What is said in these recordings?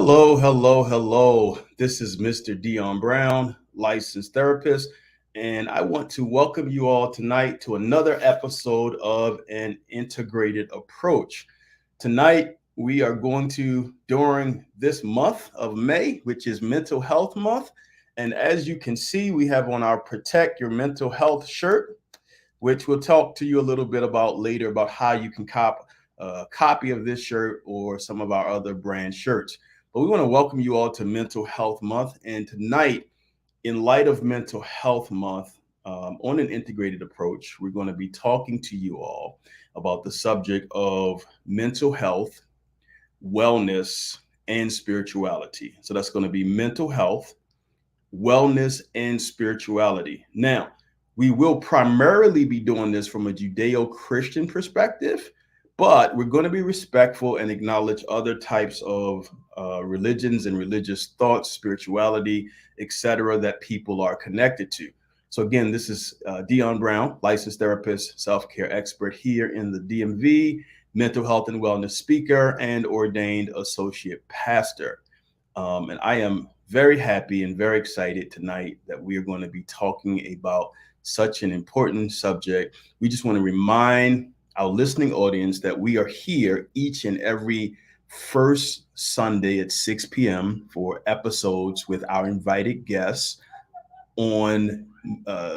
Hello, hello, hello. This is Mr. Dion Brown, licensed therapist, and I want to welcome you all tonight to another episode of An Integrated Approach. Tonight, we are going to, during this month of May, which is Mental Health Month, and as you can see, we have on our Protect Your Mental Health shirt, which we'll talk to you a little bit about later about how you can cop a copy of this shirt or some of our other brand shirts. But we want to welcome you all to Mental Health Month. And tonight, in light of Mental Health Month, on an integrated approach, we're going to be talking to you all about the subject of mental health, wellness, and spirituality. So that's going to be mental health, wellness, and spirituality. Now, we will primarily be doing this from a Judeo Christian perspective, but we're going to be respectful and acknowledge other types of religions and religious thoughts, spirituality, etc., that people are connected to. So, again, this is Dion Brown, licensed therapist, self care expert here in the DMV, mental health and wellness speaker, and ordained associate pastor. And I am very happy and very excited tonight that we are going to be talking about such an important subject. We just want to remind our listening audience that we are here each and every first Sunday at 6 p.m. for episodes with our invited guests on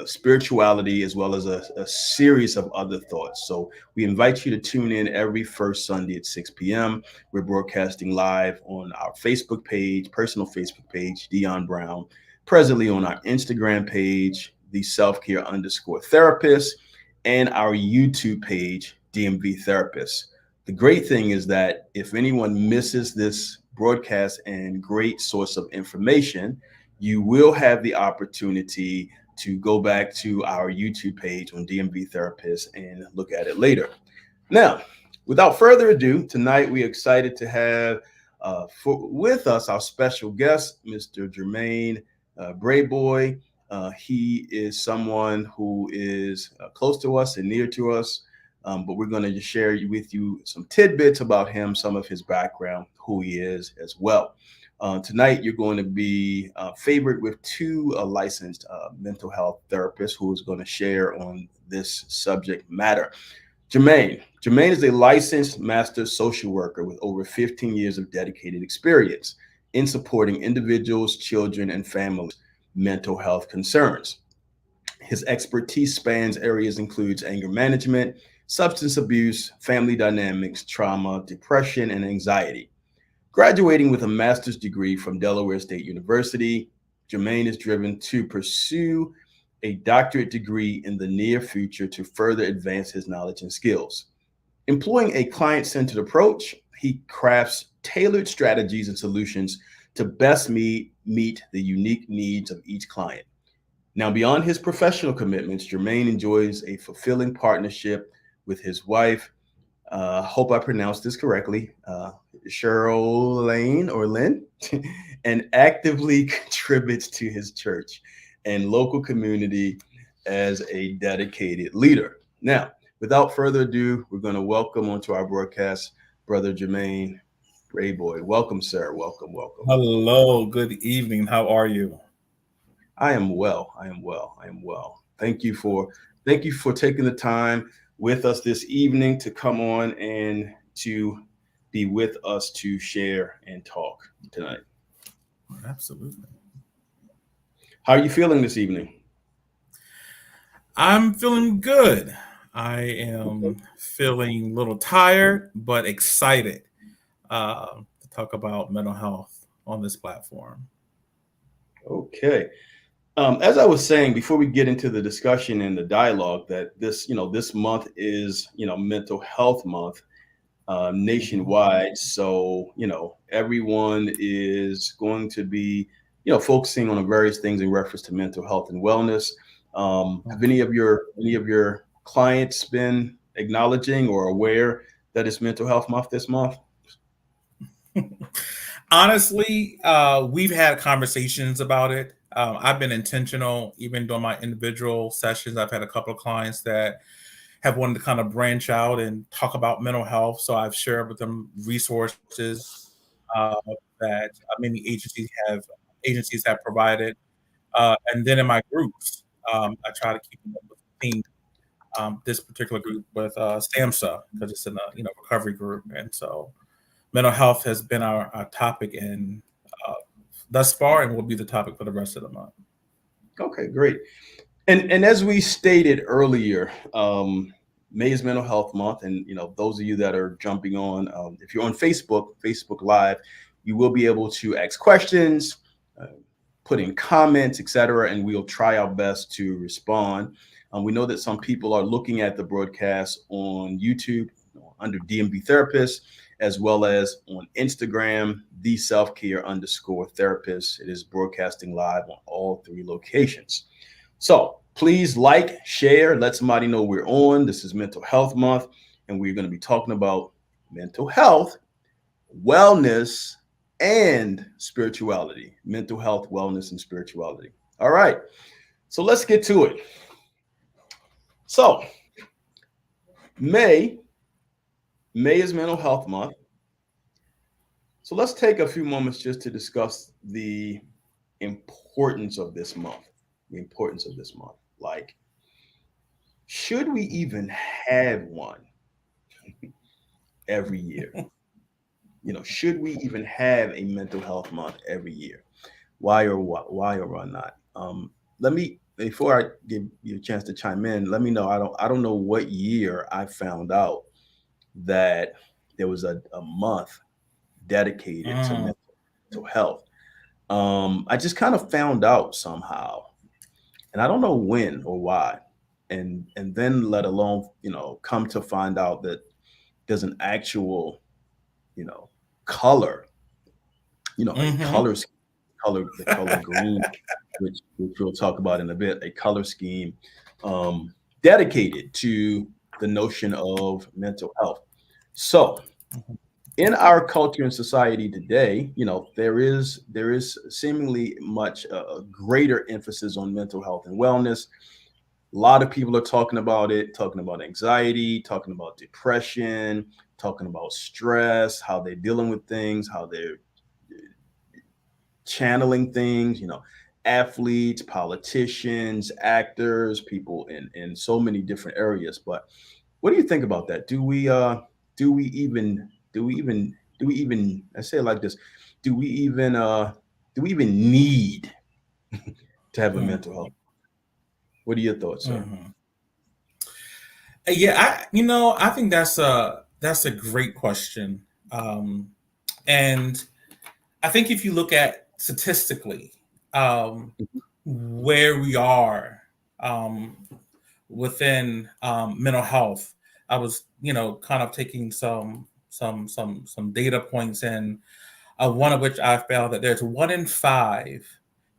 spirituality as well as a series of other thoughts. So we invite you to tune in every first Sunday at 6 p.m. We're broadcasting live on our Facebook page, personal Facebook page, Dion Brown, presently on our Instagram page, the self-care_therapist, and our YouTube page, DMV Therapist. The great thing is that if anyone misses this broadcast and great source of information, you will have the opportunity to go back to our YouTube page on DMV Therapist and look at it later. Now, without further ado, tonight we're excited to have with us our special guest, Mr. Jermaine Brayboy. He is someone who is close to us and near to us, but we're going to just share with you some tidbits about him, some of his background, who he is as well. Tonight, you're going to be favored with two licensed mental health therapists who is going to share on this subject matter. Jermaine is a licensed master social worker with over 15 years of dedicated experience in supporting individuals, children, and families' mental health concerns. His expertise spans areas includes anger management, substance abuse, family dynamics, trauma, depression, and anxiety. Graduating with a master's degree from Delaware State University, Jermaine is driven to pursue a doctorate degree in the near future to further advance his knowledge and skills. Employing a client-centered approach, he crafts tailored strategies and solutions to best meet the unique needs of each client. Now, beyond his professional commitments, Jermaine enjoys a fulfilling partnership with his wife, hope I pronounced this correctly, Cheryl Lane or Lynn, and actively contributes to his church and local community as a dedicated leader. Now, without further ado, we're going to welcome onto our broadcast Brother Jermaine Brayboy. Welcome, sir. Welcome, welcome. Hello, good evening. How are you? I am well. I am well. I am well. Thank you for taking the time with us this evening to come on and to be with us to share and talk tonight. Absolutely. How are you feeling this evening? I'm feeling good. I Okay. am feeling a little tired, but excited to talk about mental health on this platform. Okay. As I was saying before we get into the discussion and the dialogue, that this month is, Mental Health Month Mhm. nationwide. So, everyone is going to be, focusing on various things in reference to mental health and wellness. Have any of your clients been acknowledging or aware that it's Mental Health Month this month? Honestly, we've had conversations about it. I've been intentional, even during my individual sessions. I've had a couple of clients that have wanted to kind of branch out and talk about mental health. So I've shared with them resources, uh, that many agencies have provided. And then in my groups, I try to keep them with the theme. This particular group with SAMHSA, because it's in a recovery group, and so mental health has been our topic in thus far, and will be the topic for the rest of the month. Okay, great. And as we stated earlier, May is Mental Health Month, and those of you that are jumping on, if you're on Facebook Live, you will be able to ask questions, put in comments, etc., and we'll try our best to respond. We know that some people are looking at the broadcast on YouTube under DMB Therapist, as well as on Instagram, the selfcare_therapist. It is broadcasting live on all 3 locations. So please like, share, let somebody know we're on. This is Mental Health Month, and we're going to be talking about mental health, wellness, and spirituality. Mental health, wellness, and spirituality. All right. So let's get to it. So May is Mental Health Month. So let's take a few moments just to discuss the importance of this month. Like, should we even have one every year? Should we even have a mental health month every year? Why or why not? Before I give you a chance to chime in, let me know. I don't know what year I found out that there was a month dedicated to mental health. I just kind of found out somehow, and I don't know when or why. And then let alone, come to find out that there's an actual, color, a color scheme, the color green, which we'll talk about in a bit, a color scheme dedicated to the notion of mental health. So in our culture and society today, there is seemingly much greater emphasis on mental health and wellness. A lot of people are talking about it, talking about anxiety, talking about depression, talking about stress, how they're dealing with things, how they're channeling things, athletes, politicians, actors, people in so many different areas. But what do you think about that? Do we even I say it like this, do we even need to have a mental health? What are your thoughts, sir? Yeah, I think that's a great question. And I think if you look at statistically where we are within mental health, I was kind of taking some data points, and one of which I found that there's 1 in 5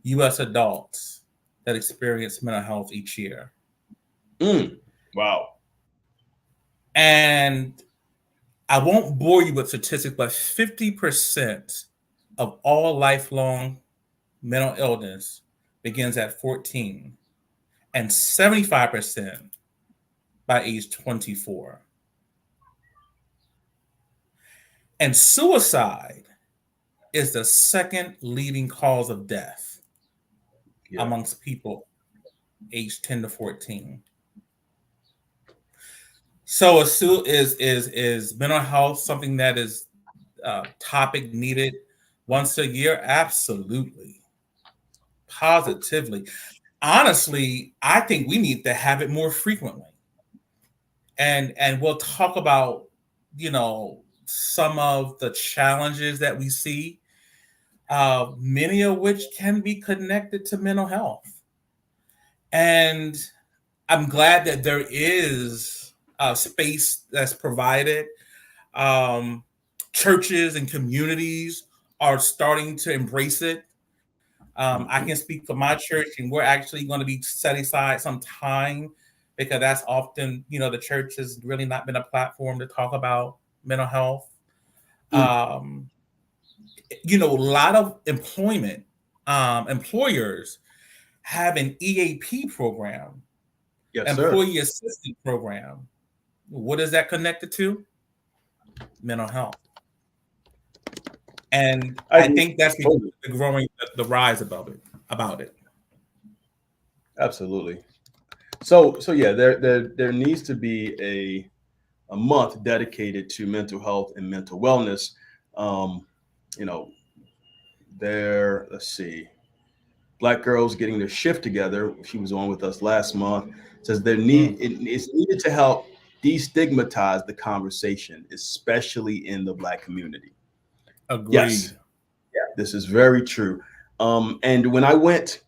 U.S. adults that experience mental health each year. Wow. And I won't bore you with statistics, but 50% of all lifelong mental illness begins at 14, and 75% by age 24. And suicide is the second leading cause of death amongst people aged 10 to 14. So is mental health something that is topic needed once a year? Absolutely. Positively. Honestly, I think we need to have it more frequently. And we'll talk about, some of the challenges that we see, many of which can be connected to mental health. And I'm glad that there is a space that's provided. Churches and communities are starting to embrace it. I can speak for my church, and we're actually going to be setting aside some time, because that's often, the church has really not been a platform to talk about mental health. A lot of employers have an EAP program, employee assistance program. What is that connected to? Mental health. And I I agree. think that's because Totally. of the growing, the rise about it. Absolutely. So yeah, there needs to be a month dedicated to mental health and mental wellness. Um, you know, let's see, Black Girls Getting Their Shift Together. She was on with us last month. Says it's needed to help destigmatize the conversation, especially in the Black community. Yes, Agreed. this is very true. And when I went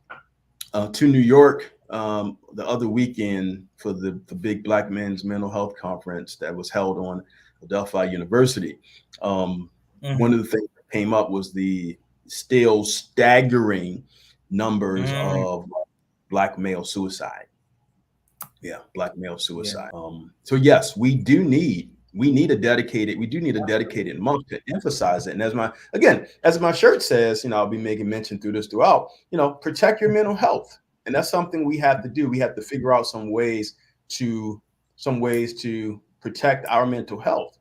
to New York the other weekend for the big Black Men's Mental Health Conference that was held on Adelphi University, one of the things that came up was the still staggering numbers of Black male suicide. Yeah, Black male Yeah. suicide. So yes, we do need a dedicated month to emphasize it. And as my shirt says, I'll be making mention through this throughout, protect your mental health. And that's something we have to do. We have to figure out to some ways to protect our mental health,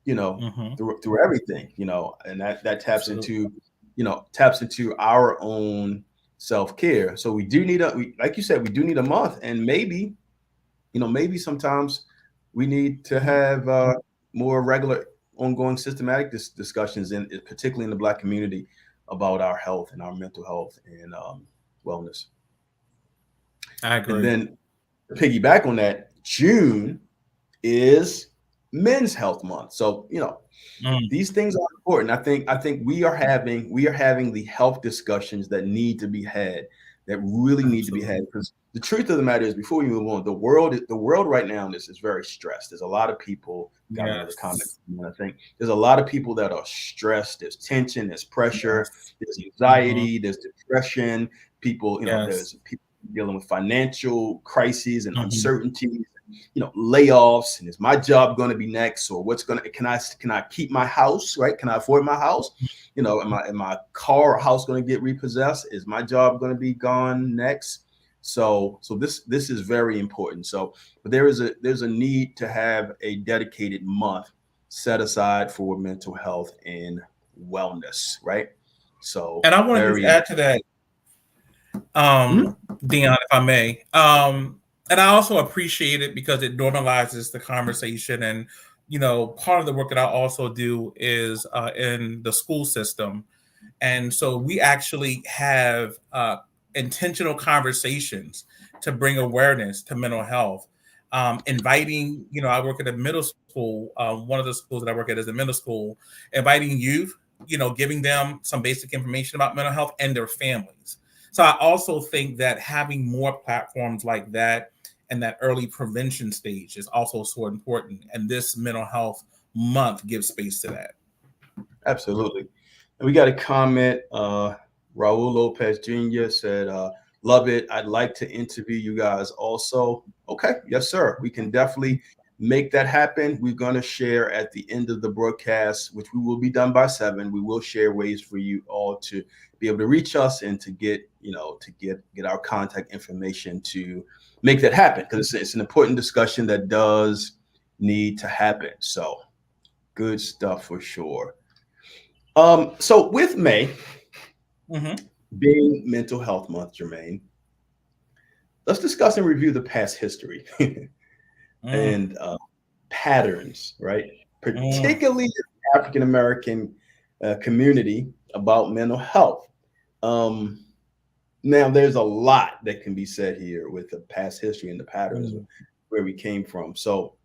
through everything, and that Absolutely. taps into our own self-care. So like you said, we do need a month, and maybe sometimes we need to have more regular, ongoing, systematic discussions, particularly in the Black community, about our health and our mental health and wellness. I And agree. then to piggyback on that, June is Men's Health Month. So these things are important. I think we are having the health discussions that need to be had, that really need to be Absolutely. had, because the truth of the matter is, before we move on, the world right now is very stressed. There's a lot of people. Got another comment. Yes. I think there's a lot of people that are stressed. There's tension. There's pressure. Yes. There's Hmm. anxiety. There's depression. People. Yes. There's people dealing with financial crises and Hmm. uncertainty, layoffs, and is my job going to be next, or can I keep my house, right? Can I afford my house? Am my car or house going to get repossessed? Is my job going to be gone next? So this is very important. But there's a need to have a dedicated month set aside for mental health and wellness, right? So And I want to just very add to that, Mhm. Dion, if I may. And I also appreciate it because it normalizes the conversation. And, part of the work that I also do is in the school system. And so we actually have intentional conversations to bring awareness to mental health. Inviting, I work at a middle school. One of the schools that I work at is a middle school, inviting youth, giving them some basic information about mental health and their families. So I also think that having more platforms like that and that early prevention stage is also so important. And this mental health month gives space to that. Absolutely. And we got a comment. Raul Lopez Jr. said, love it. I'd like to interview you guys also. Okay. Yes, sir. We can definitely make that happen. We're going to share at the end of the broadcast, which we will be done by 7. We will share ways for you all to be able to reach us and to get our contact information to make that happen, because it's an important discussion that does need to happen. So good stuff for sure. So with May Mm-hmm. being Mental Health Month, Jermaine, let's discuss and review the past history Mm, and patterns, right? mm. Particularly in the African American community about mental health. Um, Now, there's a lot that can be said here with the past history and the patterns of Mm, where we came from. So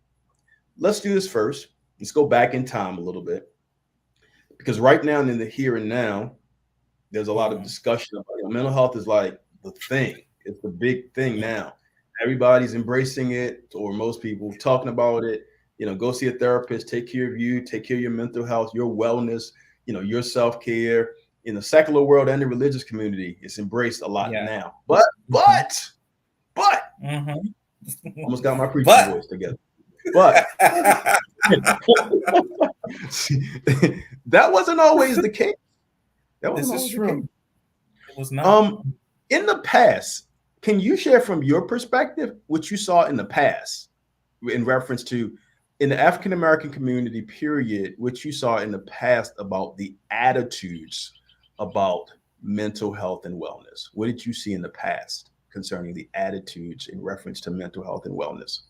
let's do this first. Let's go back in time a little bit, because right now, in the here and now, there's a lot of mhm. discussion about mental health is like the thing. It's the big thing now. Everybody's embracing it, or most people talking about it. Go see a therapist, take care of you, take care of your mental health, your wellness, your self-care. In the secular world and the religious community, it's embraced a lot Yeah. now. But Mhm, but mhm. almost got my preaching But voice together. But that wasn't always the case. That wasn't this is always the case. true. It was not. Um, in the past, can you share from your perspective what you saw in the past in reference to in the African American community, period, what you saw in the past about the attitudes about mental health and wellness? What did you see in the past concerning the attitudes in reference to mental health and wellness?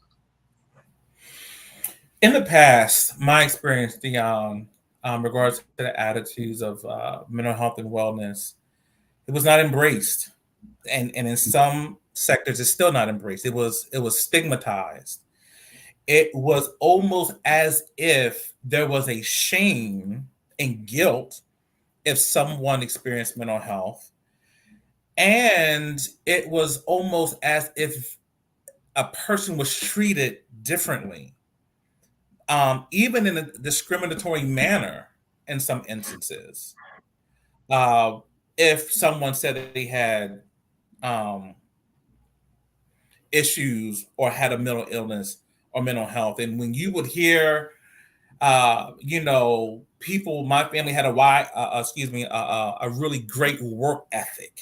In the past, my experience, Dion, regards to the attitudes of mental health and wellness, it was not embraced, and in some sectors, it's still not embraced. It was stigmatized. It was almost as if there was a shame and guilt if someone experienced mental health, and it was almost as if a person was treated differently, even in a discriminatory manner in some instances. Uh, if someone said that they had um, issues or had a mental illness or mental health, and when you would hear, people, my family had a really great work ethic.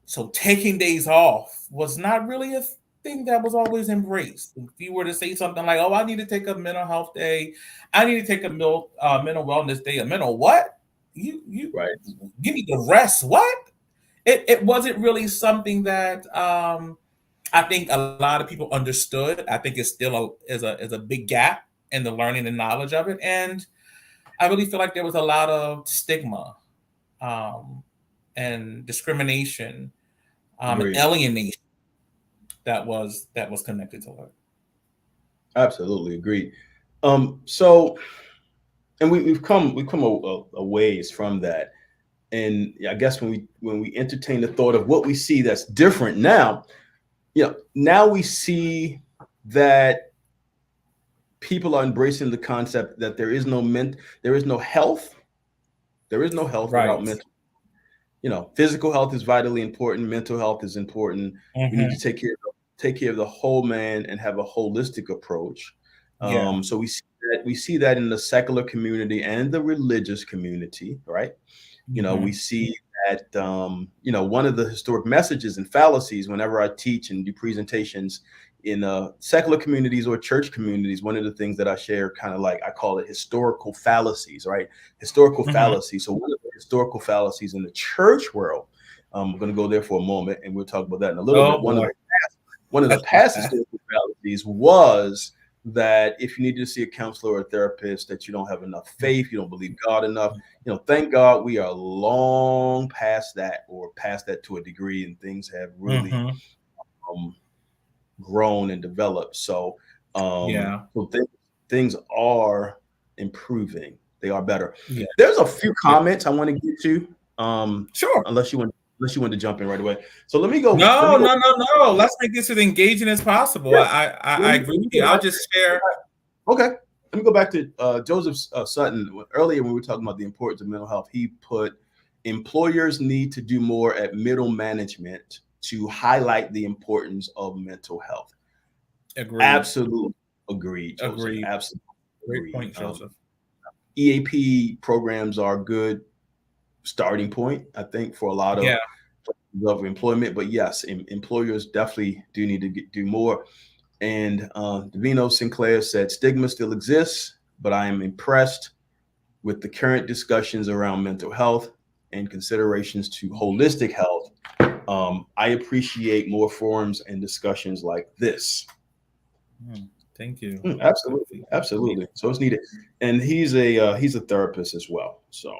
So taking days off was not really a thing that was always embraced. If you were to say something like, "Oh, I need to take a mental health day. I need to take a mental wellness day." A mental what? Right. You need to rest. What? It wasn't really something that I think a lot of people understood. I think it's still is a big gap in the learning and knowledge of it, and I really feel like there was a lot of stigma um, and discrimination and Agreed. alienation that was connected to it. Absolutely agreed. So, and we've come a ways from that, and I guess when we entertain the thought of what we see that's different now, now we see that people are embracing the concept that there is no health, without Right. mental. Physical health is vitally important. Mental health is important. We need to Hmm. take care of the whole man and have a holistic approach. Yeah. So we see that in the secular community and the religious community, right? We Hmm. see that one of the historic messages and fallacies whenever I teach and do presentations in secular communities or church communities, one of the things that I share, kind of like I call it historical fallacies, right? Historical Hmm. fallacies. So one of the historical fallacies in the church world, we're going to go there for a moment, and we'll talk about that in a little Oh bit. boy. One of the past historical fallacies was that if you need to see a counselor or a therapist, that you don't have enough faith, you don't believe God enough. Thank God we are long past that, or past that to a degree, and things have really Hmm. um, grown and developed. So, Yeah. things are improving. They are better. Yeah. There's a few Yeah. comments I want to get to, Sure. unless you want to jump in right away. So let me go. Let No, me go. no, no, no. Let's make this as engaging as possible. Yeah, I agree let me with go you. I'll back. just share. Okay. Let me go back to Joseph Sutton. Earlier, when we were talking about the importance of mental health, he put employers need to do more at middle management to highlight the importance of mental health. Agreed. Absolutely agreed, Joseph. Agreed. Absolutely Great agreed. point, Joseph. EAP programs are a good starting point, I think, for a lot Yeah. of employment. But yes, employers definitely do need to do more. And Davino Sinclair said, stigma still exists, but I am impressed with the current discussions around mental health and considerations to holistic health. I appreciate more forums and discussions like this. Thank you. Good Absolutely, feedback. absolutely. So it's needed, and he's a therapist as well. So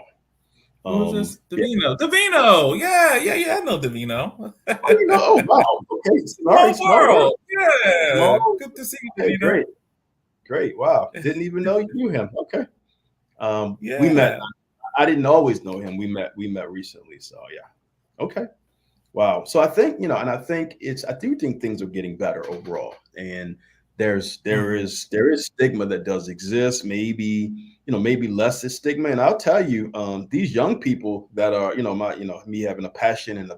Who is this? yeah. Davino. Davino. Yeah, yeah, yeah. I know Davino. Oh, oh wow. Okay, Small smart work. world. Yeah. Small. Good to see you, Okay, Davino. great. Wow, didn't even know you knew him. Okay, we met. Yeah. I didn't always know him. We met recently. So yeah. Okay. Wow. So I think, and I do think things are getting better overall. And Mhm. there is stigma that does exist. Maybe less is stigma. And I'll tell you, these young people that are, me having a passion and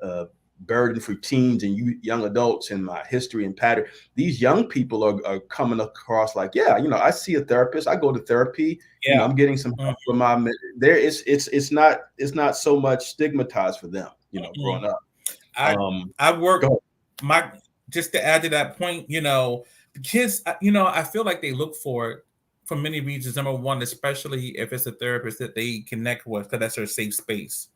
a burden for teens and young adults in my history and pattern, these young people are coming across like, yeah, I see a therapist, I go to therapy, Yeah. I'm getting some Mhm. help for it's not so much stigmatized for them, growing up. I Um, I Go work ahead. my just to add to that point, kids, I feel like they look for it for many reasons. Number one, especially if it's a therapist that they connect with, because that's their safe space.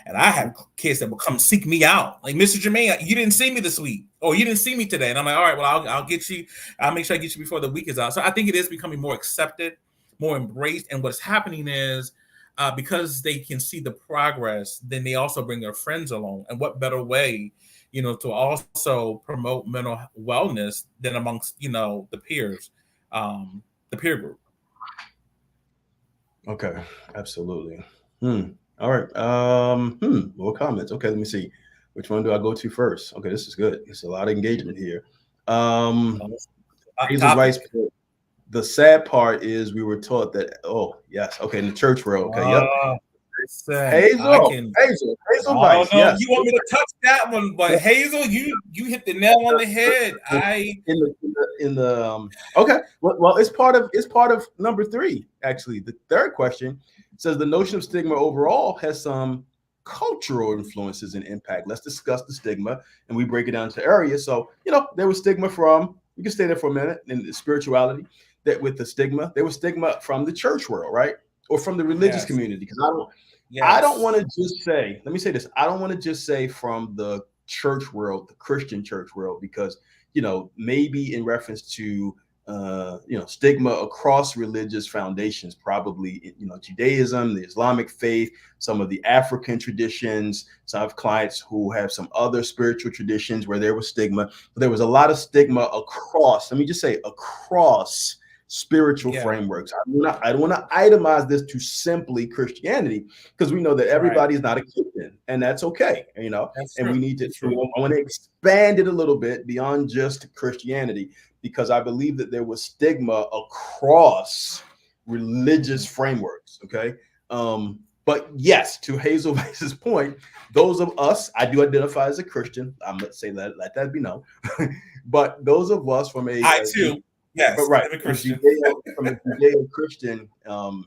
And I have kids that will come seek me out, like, Mr. Jermaine, you didn't see me this week, or you didn't see me today, and I'm like, all right, well, I'll get you. I'll make sure I get you before the week is out. So I think it is becoming more accepted, more embraced, and what's happening is, because they can see the progress, then they also bring their friends along. And what better way, to also promote mental wellness than amongst, the peers, the peer group. Okay, absolutely. All right. More comments. Okay, let me see. Which one do I go to first? Okay, this is good. There's a lot of engagement here. Hazel Rice. The sad part is we were taught that. Oh, yes. Okay, in the church world. Okay, yep. Hazel Rice. Yes. You want me to touch that one, but Hazel, you hit the nail on the head. Okay. Well, it's part of number 3. Actually, the third question says the notion of stigma overall has some cultural influences and impact. Let's discuss the stigma, and we break it down to areas. So, there was stigma from, you can stay there for a minute, in the spirituality, that with the stigma, there was stigma from the church world, right? Or from the religious community. Because I don't want to just say, let me say this, I don't want to just say from the church world, the Christian church world, because, maybe in reference to, stigma across religious foundations, probably, Judaism, the Islamic faith, some of the African traditions. So I have clients who have some other spiritual traditions where there was stigma, but there was a lot of stigma across, let me just say, across spiritual frameworks. I don't want to itemize this to simply Christianity, because we know that everybody is not a Christian, and that's okay, and we need to, I want to expand it a little bit beyond just Christianity, because I believe that there was stigma across religious frameworks. Okay. But yes, to Hazel Rice's point, those of us, I do identify as a Christian. I'm going to say that, let that be known. But those of us from I too. Yes, right. I'm a Christian. From a Judeo-Christian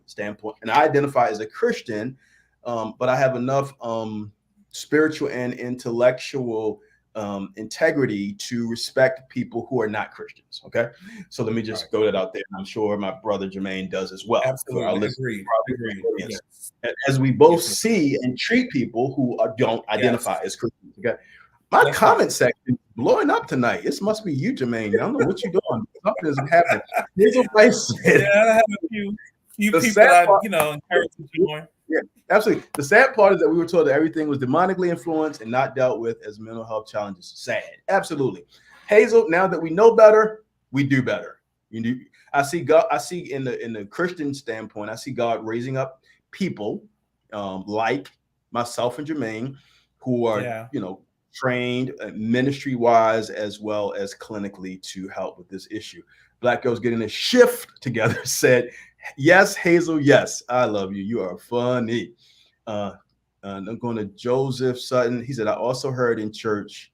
standpoint, and I identify as a Christian, but I have enough spiritual and intellectual integrity to respect people who are not Christians. Okay, so let me just throw that out there. I'm sure my brother Jermaine does as well. Absolutely, agreed. Yes. As we both see and treat people who don't identify as Christians. Okay, my comment section blowing up tonight. This must be you, Jermaine. I don't know what you're doing. Something isn't happening. Hazel Rice said, I have a few people that encourage you more. Yeah, absolutely. The sad part is that we were told that everything was demonically influenced and not dealt with as mental health challenges. Sad. Absolutely. Hazel, now that we know better, we do better. I see God, I see in the Christian standpoint, I see God raising up people like myself and Jermaine, who are, trained ministry wise as well as clinically to help with this issue. Black Girls Getting a Shift Together said, yes, Hazel, yes, I love you. You are funny. I'm going to Joseph Sutton. He said, I also heard in church.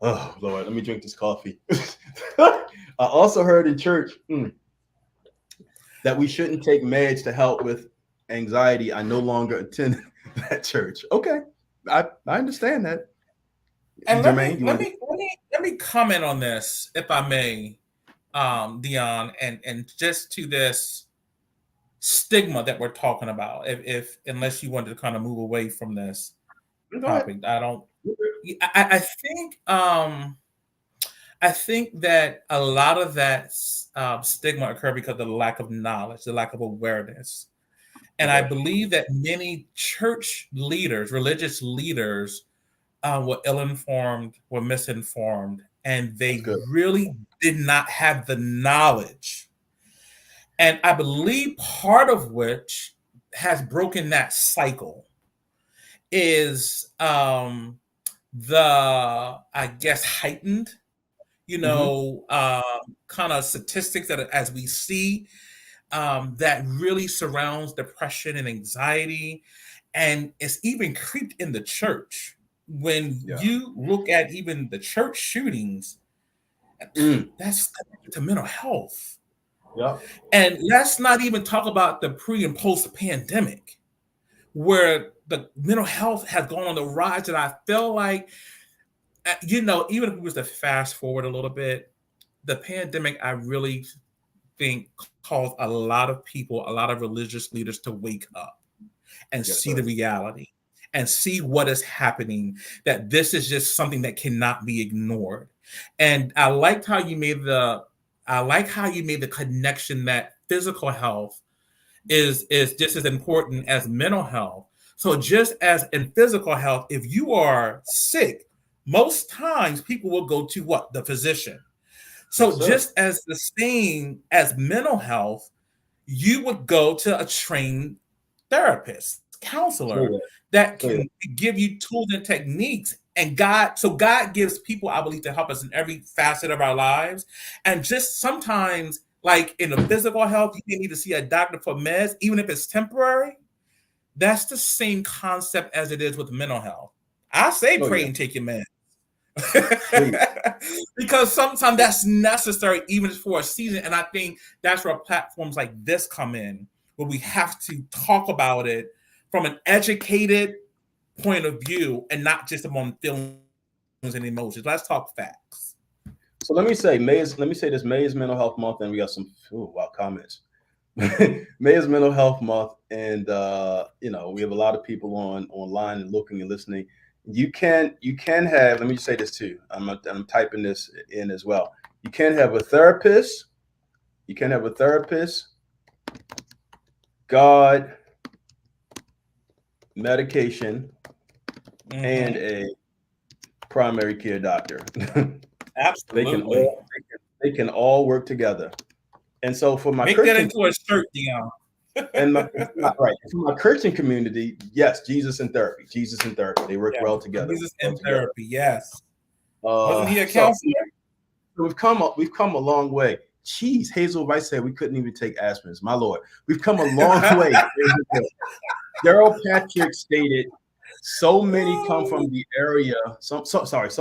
Oh, Lord, let me drink this coffee. I also heard in church that we shouldn't take meds to help with anxiety. I no longer attend that church. Okay, I understand that. And Jermaine, let me comment on this, if I may, Dion, and just to this stigma that we're talking about. If unless you wanted to kind of move away from this topic, I think that a lot of that stigma occurred because of the lack of knowledge, the lack of awareness, and I believe that many church leaders, religious leaders, were ill-informed, were misinformed, and they really did not have the knowledge. And I believe part of which has broken that cycle is the, I guess, heightened, kind of statistics that as we see that really surrounds depression and anxiety, and it's even creeped in the church. When you look at even the church shootings, that's connected to mental health. Yeah. And let's not even talk about the pre and post pandemic, where the mental health has gone on the rise. And I feel like, even if we was to fast forward a little bit, the pandemic, I really think, caused a lot of people, a lot of religious leaders to wake up and Yes, see sir. the reality and see what is happening, that this is just something that cannot be ignored. And I like how you made the connection that physical health is just as important as mental health. So just as in physical health, if you are sick, most times people will go to what? The physician. So Yes, sir. just as the same as mental health, you would go to a trained therapist, Say counselor that. that Say that. can give you tools and techniques. And God gives people, I believe, to help us in every facet of our lives. And just sometimes, like in the physical health, you may need to see a doctor for meds, even if it's temporary. That's the same concept as it is with mental health. I say Oh pray yeah. and take your meds. Please. Because sometimes that's necessary even for a season. And I think that's where platforms like this come in, where we have to talk about it from an educated point of view and not just among feelings and emotions. Let's talk facts. So let me say this. May is Mental Health Month, and we got some comments. May is Mental Health Month, and we have a lot of people online and looking and listening. You can have. Let me just say this too. I'm typing this in as well. You can have a therapist. You can have a therapist. God, medication, and a primary care doctor. Absolutely. They can all work together. And so for my Make Christian, that into a shirt, Dion. and for my Christian community, yes, Jesus and therapy. They work well together. Jesus and therapy, yes. Wasn't he a So counselor? we've come a long way. Jeez, Hazel Rice said we couldn't even take aspirins. My Lord, we've come a long way. Daryl Patrick stated, "So many come from the area. So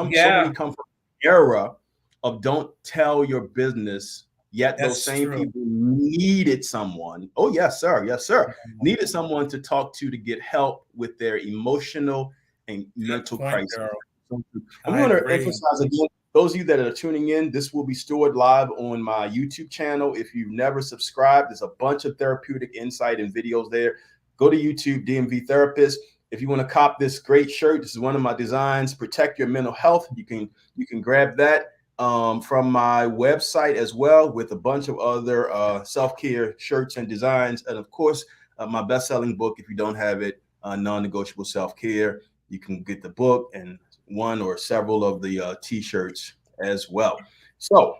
many come from the era of don't tell your business." Yet those same people needed someone. Oh, yes, sir. Yes, sir. Needed someone to talk to get help with their emotional and mental crisis. So I'm going to emphasize again, those of you that are tuning in, this will be stored live on my YouTube channel. If you've never subscribed, there's a bunch of therapeutic insight and videos there. Go to YouTube, DMV Therapist. If you want to cop this great shirt, this is one of my designs, Protect Your Mental Health. You can grab that from my website as well, with a bunch of other self-care shirts and designs. And of course, my best-selling book, if you don't have it, Non-Negotiable Self-Care. You can get the book and one or several of the t-shirts as well. So,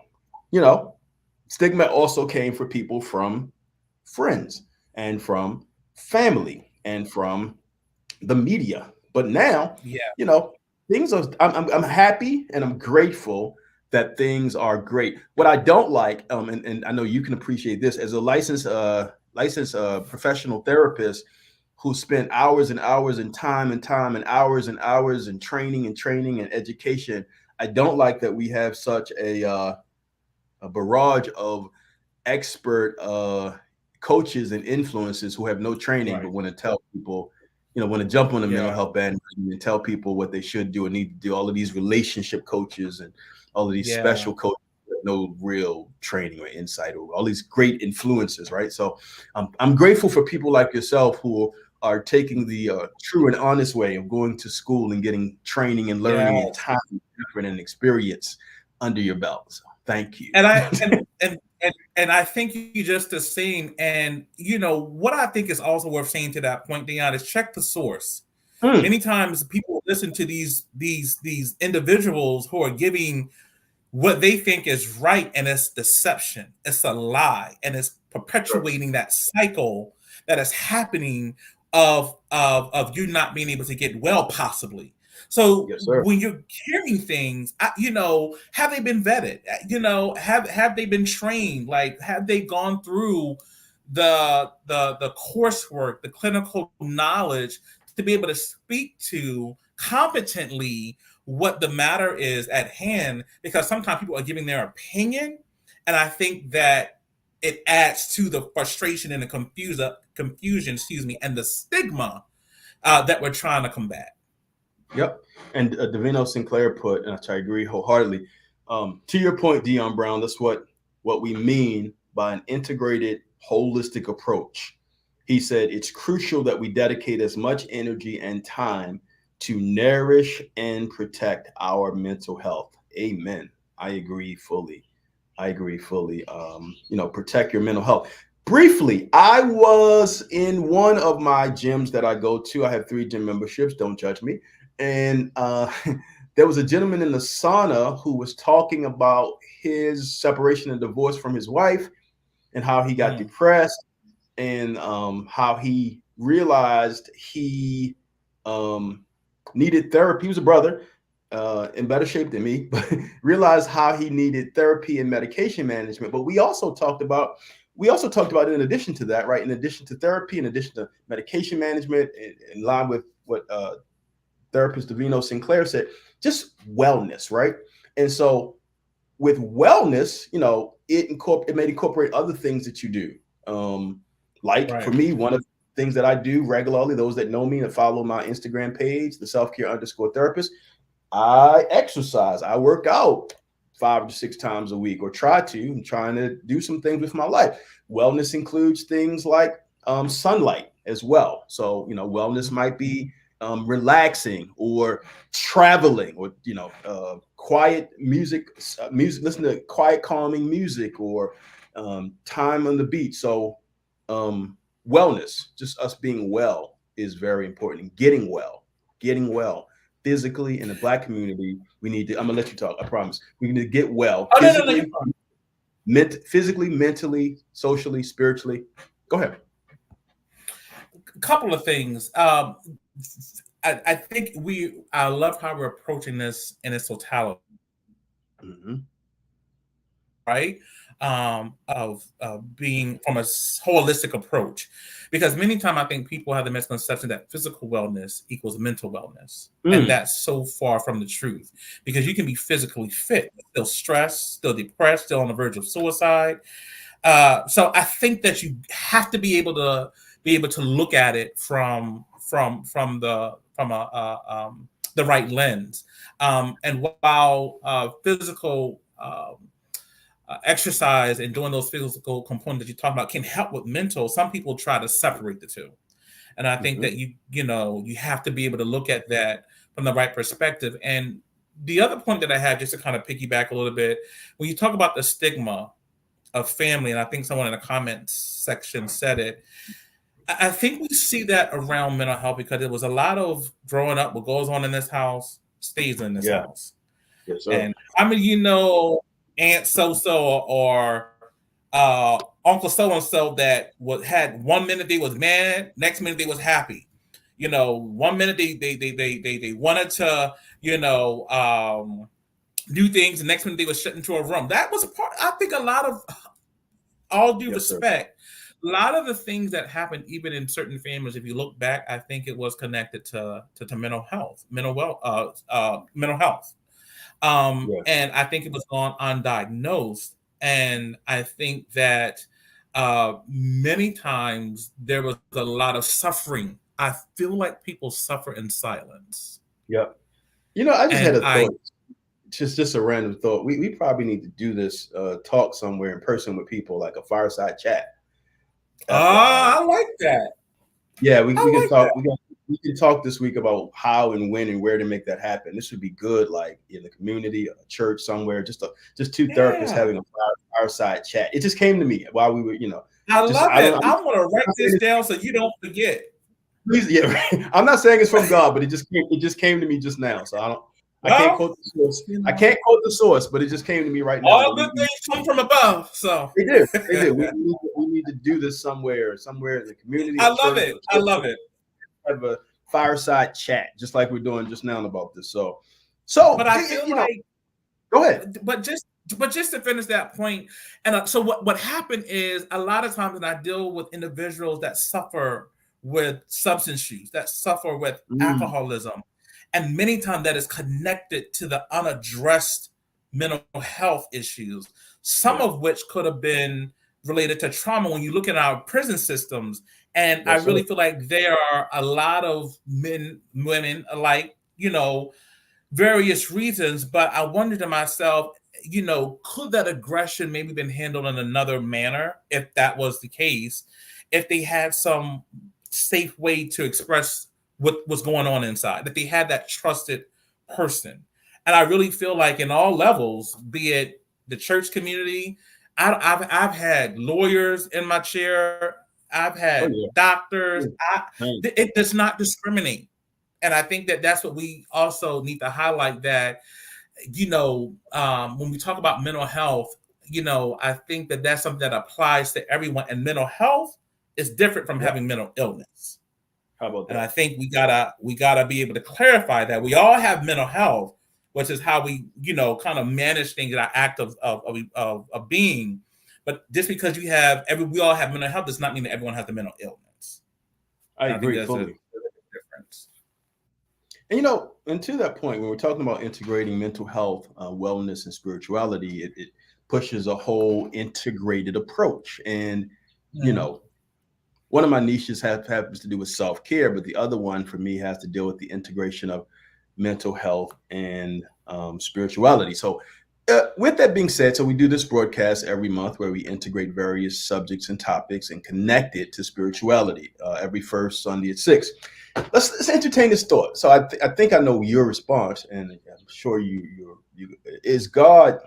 stigma also came for people from friends and from family and from the media. But now, things are, I'm happy and I'm grateful that things are great. What I don't like, and I know you can appreciate this, as a licensed professional therapist who spent hours and hours and time and hours and hours and training and education, I don't like that we have such a barrage of expert coaches and influencers who have no training, but want to tell people, want to jump on the mental health bandwagon and tell people what they should do and need to do. All of these relationship coaches and all of these special coaches with no real training or insight, or all these great influencers, right? So I'm grateful for people like yourself who are taking the true and honest way of going to school and getting training and learning and time, effort, and experience under your belt. So thank you. And I think you just the same. And what I think is also worth saying to that point, Dion, is check the source. Many times people listen to these individuals who are giving what they think is right, and it's deception. It's a lie, and it's perpetuating that cycle that is happening of you not being able to get well, possibly. So when you're hearing things, have they been vetted? Have they been trained? Like, have they gone through the coursework, the clinical knowledge to be able to speak to competently what the matter is at hand? Because sometimes people are giving their opinion, and I think that it adds to the frustration and the confusion, and the stigma that we're trying to combat. Yep. And Davino Sinclair put, and I agree wholeheartedly, To your point, Dion Brown, that's what we mean by an integrated, holistic approach. He said it's crucial that we dedicate as much energy and time to nourish and protect our mental health. Amen. I agree fully. I agree fully. Protect your mental health. Briefly, I was in one of my gyms that I go to. I have 3 gym memberships. Don't judge me. And there was a gentleman in the sauna who was talking about his separation and divorce from his wife and how he got depressed and how he realized he needed therapy. He was a brother in better shape than me, but realized how he needed therapy and medication management. But we also talked about in addition to that, right? In addition to therapy, in addition to medication management, in line with what therapist Davino Sinclair said, just wellness, right? And so with wellness, it may incorporate other things that you do. For me, one of the things that I do regularly, those that know me and follow my Instagram page, the selfcare_therapist, I exercise. I work out 5 to 6 times a week, or try to. I'm trying to do some things with my life. Wellness includes things like sunlight as well. So, wellness might be relaxing or traveling, or quiet music, listen to quiet calming music, or time on the beach. So wellness, just us being well, is very important. Getting well physically. In the Black community, we need to, I'm gonna let you talk, I promise. We need to get well physically, mentally, socially, spiritually. Go ahead. A couple of things. I think I love how we're approaching this in its totality, right? Of being from a holistic approach, because many times I think people have the misconception that physical wellness equals mental wellness, and that's so far from the truth. Because you can be physically fit, still stressed, still depressed, still on the verge of suicide. So I think that you have to be able to look at it from the right lens. And while physical exercise and doing those physical components that you talk about can help with mental, some people try to separate the two. And I think that you have to be able to look at that from the right perspective. And the other point that I had, just to kind of piggyback a little bit, when you talk about the stigma of family, and I think someone in the comments section said it, I think we see that around mental health because there was a lot of growing up, what goes on in this house stays in this house. Yes, sir. And Aunt so-so or Uncle so-and-so that had 1 minute they was mad, next minute they was happy. 1 minute they wanted to, do things, the next minute they was shut into a room. That was part, I think, a lot of, all due respect, a lot of the things that happened even in certain families, if you look back, I think it was connected to mental health. And I think it was gone undiagnosed. And I think that many times there was a lot of suffering. I feel like people suffer in silence. Yep. I just had a thought. Just a random thought. We probably need to do this talk somewhere in person with people, like a fireside chat. I like that. Yeah, we can talk. We can talk this week about how and when and where to make that happen. This would be good, like in the community, a church somewhere, just 2 therapists having a fireside chat. It just came to me while we were, I love it. I'm going to write this down so you don't forget. Please, yeah. I'm not saying it's from God, but it just came to me just now. So I can't quote the source. I can't quote the source, but it just came to me right now. All good things come from above. So they did. We need to do this somewhere in the community. I love it. I love it. Have a fireside chat, just like we're doing just now about this. So, but I feel like, go ahead. But just to finish that point, and so what happened is a lot of times when I deal with individuals that suffer with substance use, that suffer with alcoholism, and many times that is connected to the unaddressed mental health issues, some of which could have been related to trauma. When you look at our prison systems, and I really feel like there are a lot of men, women alike, various reasons. But I wonder to myself, could that aggression maybe been handled in another manner if that was the case, if they had some safe way to express what was going on inside, that they had that trusted person. And I really feel like in all levels, be it the church community, I've had lawyers in my chair, I've had doctors. It does not discriminate. And I think that that's what we also need to highlight, that when we talk about mental health, I think that that's something that applies to everyone. And mental health is different from having mental illness. How about that? And I think we gotta be able to clarify that we all have mental health, which is how we kind of manage things in our act of being. But just because we all have mental health does not mean that everyone has the mental illness. I agree fully. Difference. And and to that point, when we're talking about integrating mental health, wellness, and spirituality, it pushes a whole integrated approach. And one of my niches happens to do with self-care, but the other one for me has to deal with the integration of mental health and spirituality. So with that being said, so we do this broadcast every month where we integrate various subjects and topics and connect it to spirituality every first Sunday at 6. Let's entertain this thought. So I think I know your response, and I'm sure you is God,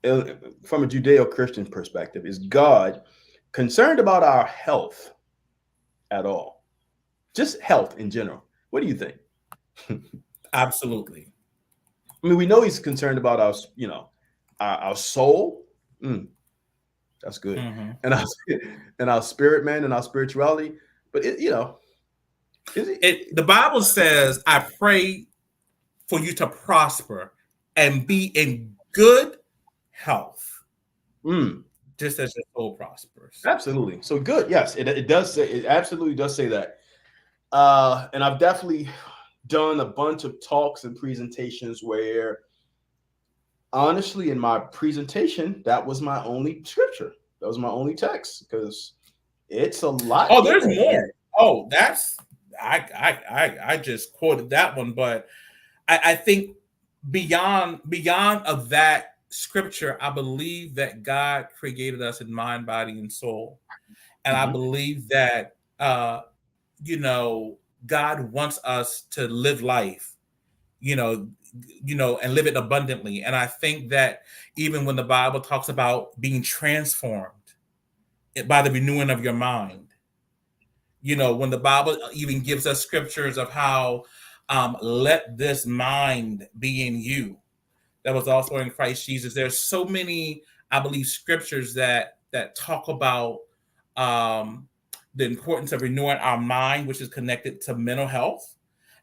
from a Judeo-Christian perspective, is God concerned about our health at all? Just health in general. What do you think? Absolutely. I mean, we know he's concerned about our soul. That's good. Mm-hmm. And our spirit, man, and our spirituality. But the Bible says, "I pray for you to prosper and be in good health, just as your soul prospers." Absolutely. So good. Yes, it does say. It absolutely does say that. And I've definitely done a bunch of talks and presentations where, honestly, in my presentation, that was my only scripture. That was my only text, because it's a lot. Oh, there's more. Oh, that's I just quoted that one, but I think beyond of that scripture, I believe that God created us in mind, body, and soul, and I believe that God wants us to live life, and live it abundantly. And I think that even when the Bible talks about being transformed by the renewing of your mind, when the Bible even gives us scriptures of how let this mind be in you that was also in Christ Jesus. There's so many, I believe, scriptures that talk about the importance of renewing our mind, which is connected to mental health,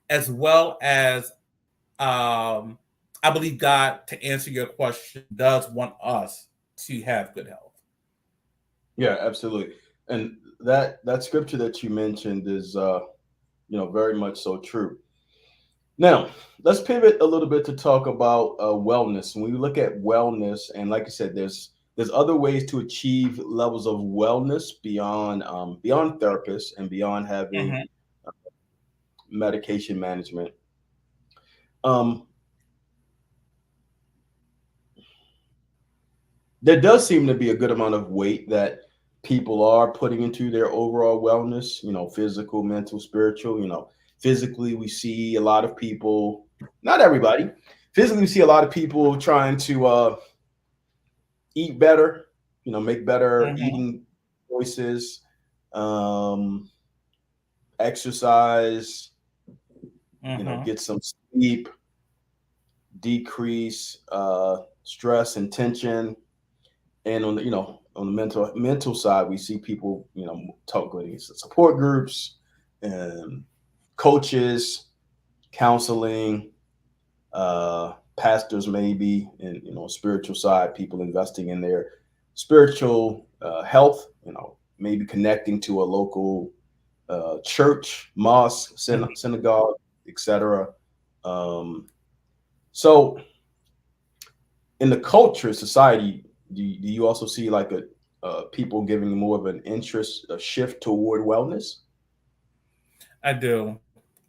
as well as I believe God, to answer your question, does want us to have good health. Yeah, absolutely. And that scripture that you mentioned is very much so true. Now, let's pivot a little bit to talk about wellness. When we look at wellness, and like I said, there's other ways to achieve levels of wellness beyond therapists and beyond having medication management. There does seem to be a good amount of weight that people are putting into their overall wellness, physical, mental, spiritual. Physically, we see a lot of people, not everybody, physically, we see a lot of people trying to eat better, make better eating choices, exercise, get some sleep, decrease stress and tension. And on the mental side, we see people, talk with support groups and coaches, counseling, pastors, maybe, and spiritual side, people investing in their spiritual health, maybe connecting to a local church, mosque, synagogue, etc. So in the culture, society, do you also see like people giving more of an interest, a shift toward wellness? I do.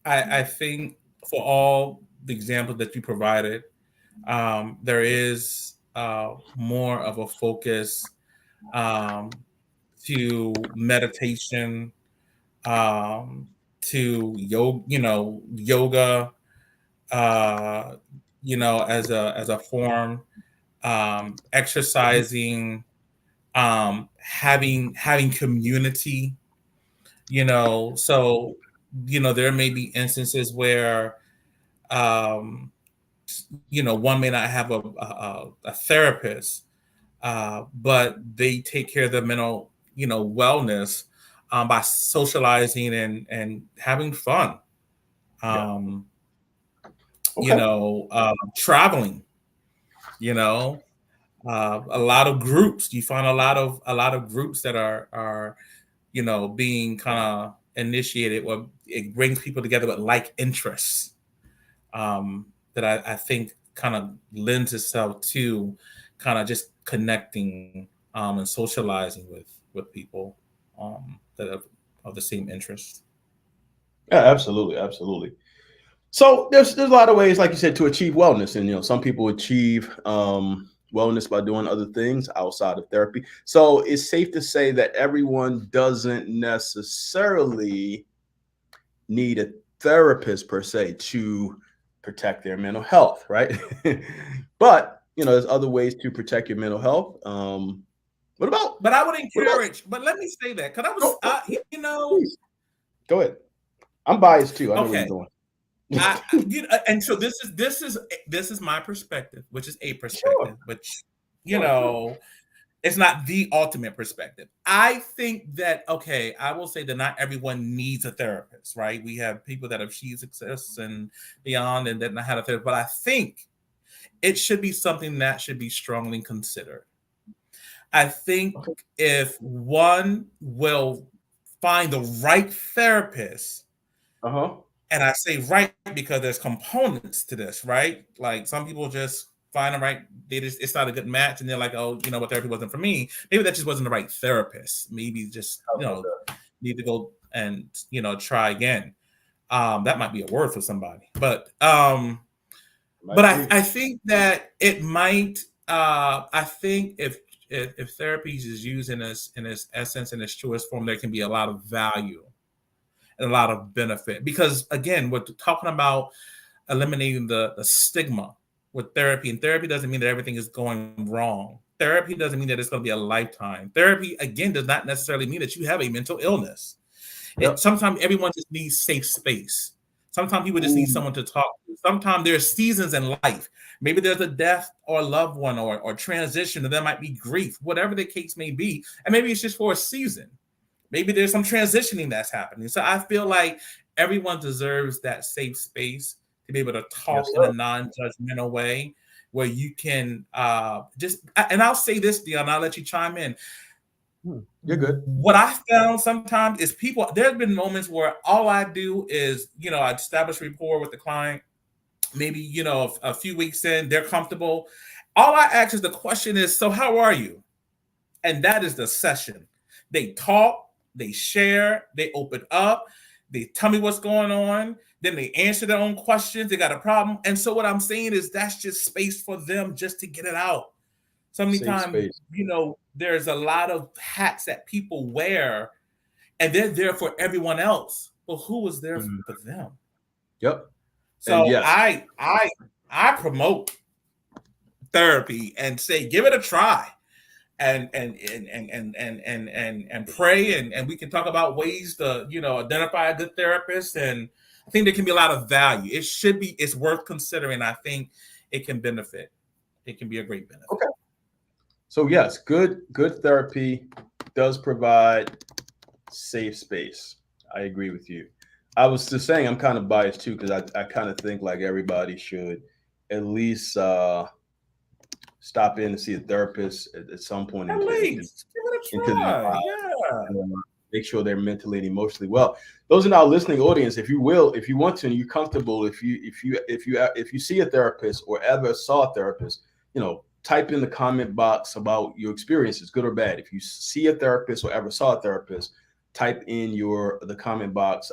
I think for all the examples that you provided, There is more of a focus to meditation, um, to yoga, uh, as a form, exercising, having community. So there may be instances where one may not have a therapist, but they take care of their mental wellness by socializing and having fun. Um, Okay. Traveling. A lot of groups. You find a lot of groups that are being kind of initiated, or it brings people together with like interests, that I think kind of lends itself to kind of just connecting and socializing with people that have of the same interest. Yeah, absolutely, absolutely. So there's a lot of ways, like you said, to achieve wellness, and some people achieve wellness by doing other things outside of therapy. So it's safe to say that everyone doesn't necessarily need a therapist per se to protect their mental health, right? But there's other ways to protect your mental health. What about But I would what about? encourage. But let me say that because I was, Go, go, you know, please go ahead. I'm biased too. I know where you're okay. going. And so this is my perspective, which is a Sure, perspective, which you sure, sure. know it's not the ultimate perspective. I think that, okay, I will say that not everyone needs a therapist, right? We have people that have achieved success and beyond and that not had a therapist, but I think it should be something that should be strongly considered. I think Okay. if one will find the right therapist, Uh huh. and I say right because there's components to this, right? Like some people just find the right, it's not a good match, and they're like, oh, what, therapy wasn't for me. Maybe that just wasn't the right therapist. Maybe just How about that? need to go and try again. That might be a word for somebody, but Might be. I think that it might. I think if therapy is used in its essence, in its truest form, there can be a lot of value and a lot of benefit. Because again, we're talking about eliminating the stigma with therapy. And therapy doesn't mean that everything is going wrong. Therapy doesn't mean that it's going to be a lifetime. Therapy, again, does not necessarily mean that you have a mental illness. Yep. Sometimes everyone just needs safe space. Sometimes people just need Ooh, someone to talk to. Sometimes there's seasons in life. Maybe there's a death or a loved one or transition, or there might be grief, whatever the case may be. And maybe it's just for a season. Maybe there's some transitioning that's happening. So I feel like everyone deserves that safe space to be able to yes, talk in a sir. non-judgmental way where you can and I'll say this, Dion, I'll let you chime in. You're good. What I found sometimes is there's been moments where all I do is, I establish rapport with the client. Maybe, a few weeks in, they're comfortable. All I ask is the question is, so how are you? And that is the session. They talk, they share, they open up, they tell me what's going on, then they answer their own questions. They got a problem. And so what I'm saying is that's just space for them just to get it out. So many Safe times, space. there's a lot of hats that people wear and they're there for everyone else. But who was there Mhm. for them? Yep. And So yes, I promote therapy and say give it a try. And pray, and we can talk about ways to identify a good therapist. And I think there can be a lot of value. It's worth considering. I think it can be a great benefit. okay. So yes, good therapy does provide safe space. I agree with you. I was just saying I'm kind of biased too because I kind of think like everybody should at least stop in and see a therapist at some point At least give it a into their try. lives. Yeah. Make sure they're mentally and emotionally well. Those in our listening audience, if you will, if you want to, and you're comfortable, if you see a therapist or ever saw a therapist, type in the comment box about your experiences, good or bad. If you see a therapist or ever saw a therapist, type in the comment box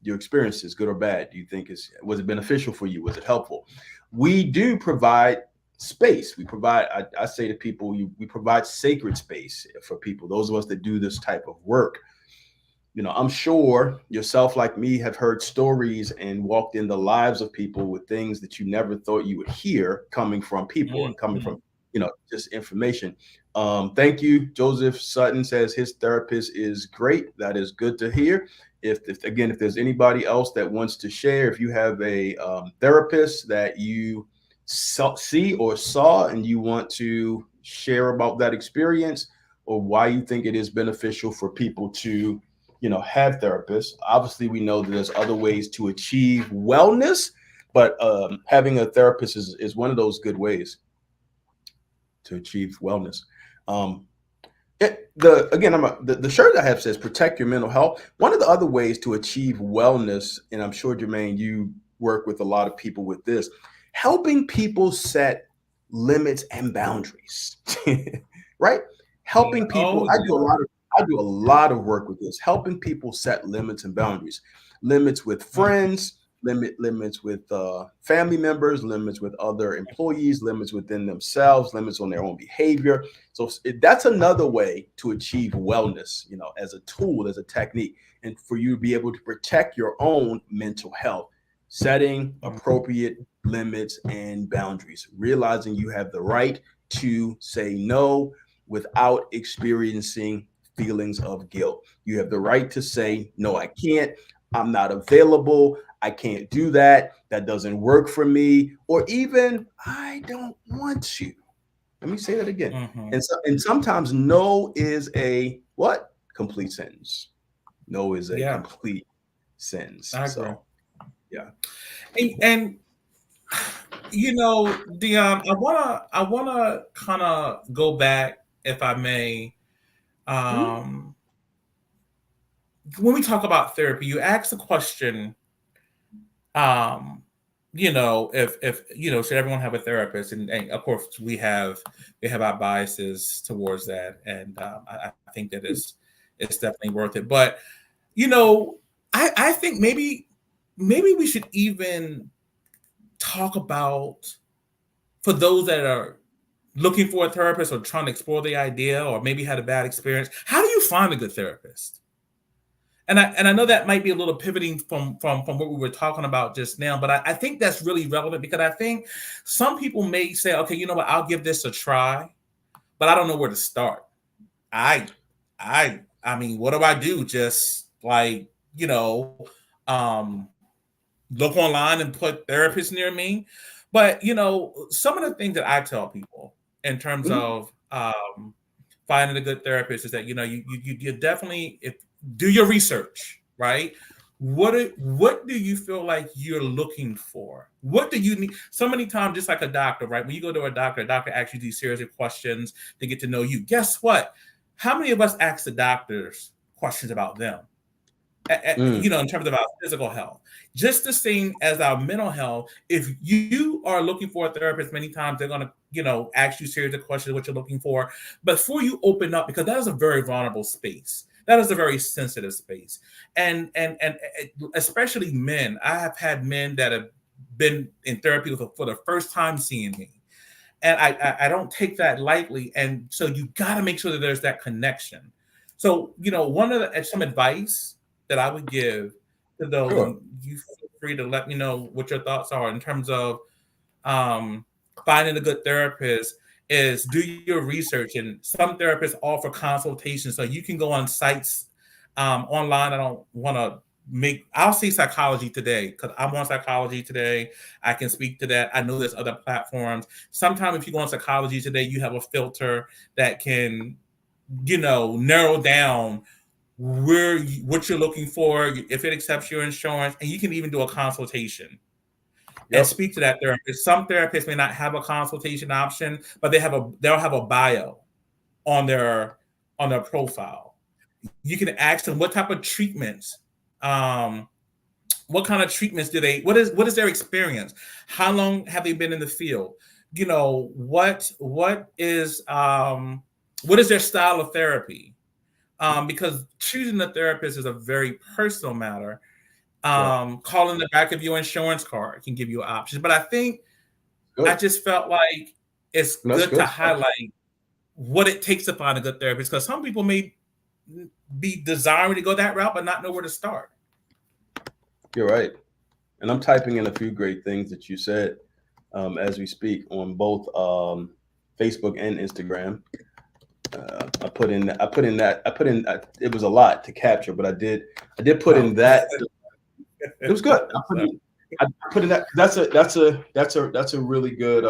your experiences, good or bad. Do you think was it beneficial for you? Was it helpful? we do provide space. We provide, I say to people, we provide sacred space for people, those of us that do this type of work. I'm sure yourself, like me, have heard stories and walked in the lives of people with things that you never thought you would hear coming from people and coming from, just information. Thank you. Joseph Sutton says his therapist is great. That is good to hear. If there's anybody else that wants to share, if you have a therapist that you see or saw and you want to share about that experience or why you think it is beneficial for people to have therapists. Obviously, we know that there's other ways to achieve wellness, but having a therapist is one of those good ways to achieve wellness. The shirt I have says protect your mental health. One of the other ways to achieve wellness, and I'm sure, Jermaine, you work with a lot of people with this, helping people set limits and boundaries, right? Helping people. I do a lot of work with this, helping people set limits and boundaries, limits with friends, limits with family members, limits with other employees, limits within themselves, limits on their own behavior. So that's another way to achieve wellness, as a tool, as a technique, and for you to be able to protect your own mental health, setting appropriate limits and boundaries, realizing you have the right to say no without experiencing feelings of guilt. You have the right to say, no, I can't. I'm not available. I can't do that. That doesn't work for me. Or even, I don't want to. Let me say that again. And sometimes no is a what? Complete sentence. No is a complete sentence. I agree. So, yeah. And Dion, I wanna kind of go back, if I may. When we talk about therapy, you ask the question, if should everyone have a therapist? And of course we have our biases towards that, and I think that it's definitely worth it. But I think maybe we should even talk about, for those that are looking for a therapist or trying to explore the idea, or maybe had a bad experience, how do you find a good therapist? And I know that might be a little pivoting from what we were talking about just now, but I think that's really relevant, because I think some people may say, okay, you know what, I'll give this a try, but I don't know where to start. I mean, what do I do? Just like, look online and put therapists near me. But, some of the things that I tell people in terms of finding a good therapist is that, you definitely, do your research, right? What do you feel like you're looking for? What do you need? So many times, just like a doctor, right? When you go to a doctor asks you these series of questions to get to know you. Guess what? How many of us ask the doctors questions about them? In terms of our physical health, just the same as our mental health. If you are looking for a therapist, many times they're going to, ask you a series of questions, what you're looking for, before you open up, because that is a very vulnerable space. That is a very sensitive space. And especially men. I have had men that have been in therapy for the first time seeing me. And I don't take that lightly. And so you got to make sure that there's that connection. So, some advice that I would give to those, and you feel free to let me know what your thoughts are in terms of finding a good therapist, is do your research. And some therapists offer consultations, so you can go on sites online. I don't want to I'll see Psychology Today, because I'm on Psychology Today. I can speak to that. I know there's other platforms. Sometimes if you go on Psychology Today, you have a filter that can, narrow down what you're looking for, if it accepts your insurance, and you can even do a consultation and speak to that therapist. Some therapists may not have a consultation option, but they'll have a bio on their profile. You can ask them what type of treatments, what kind of treatments what is their experience? How long have they been in the field? What is their style of therapy? Because choosing a therapist is a very personal matter. Calling the back of your insurance card can give you options. But I think Good. I just felt like it's That's good to good. highlight what it takes to find a good therapist, because some people may be desiring to go that route, but not know where to start. You're right. And I'm typing in a few great things that you said as we speak on both Facebook and Instagram. It was a lot to capture, but I did put in that. It was good. I put in that. That's a really good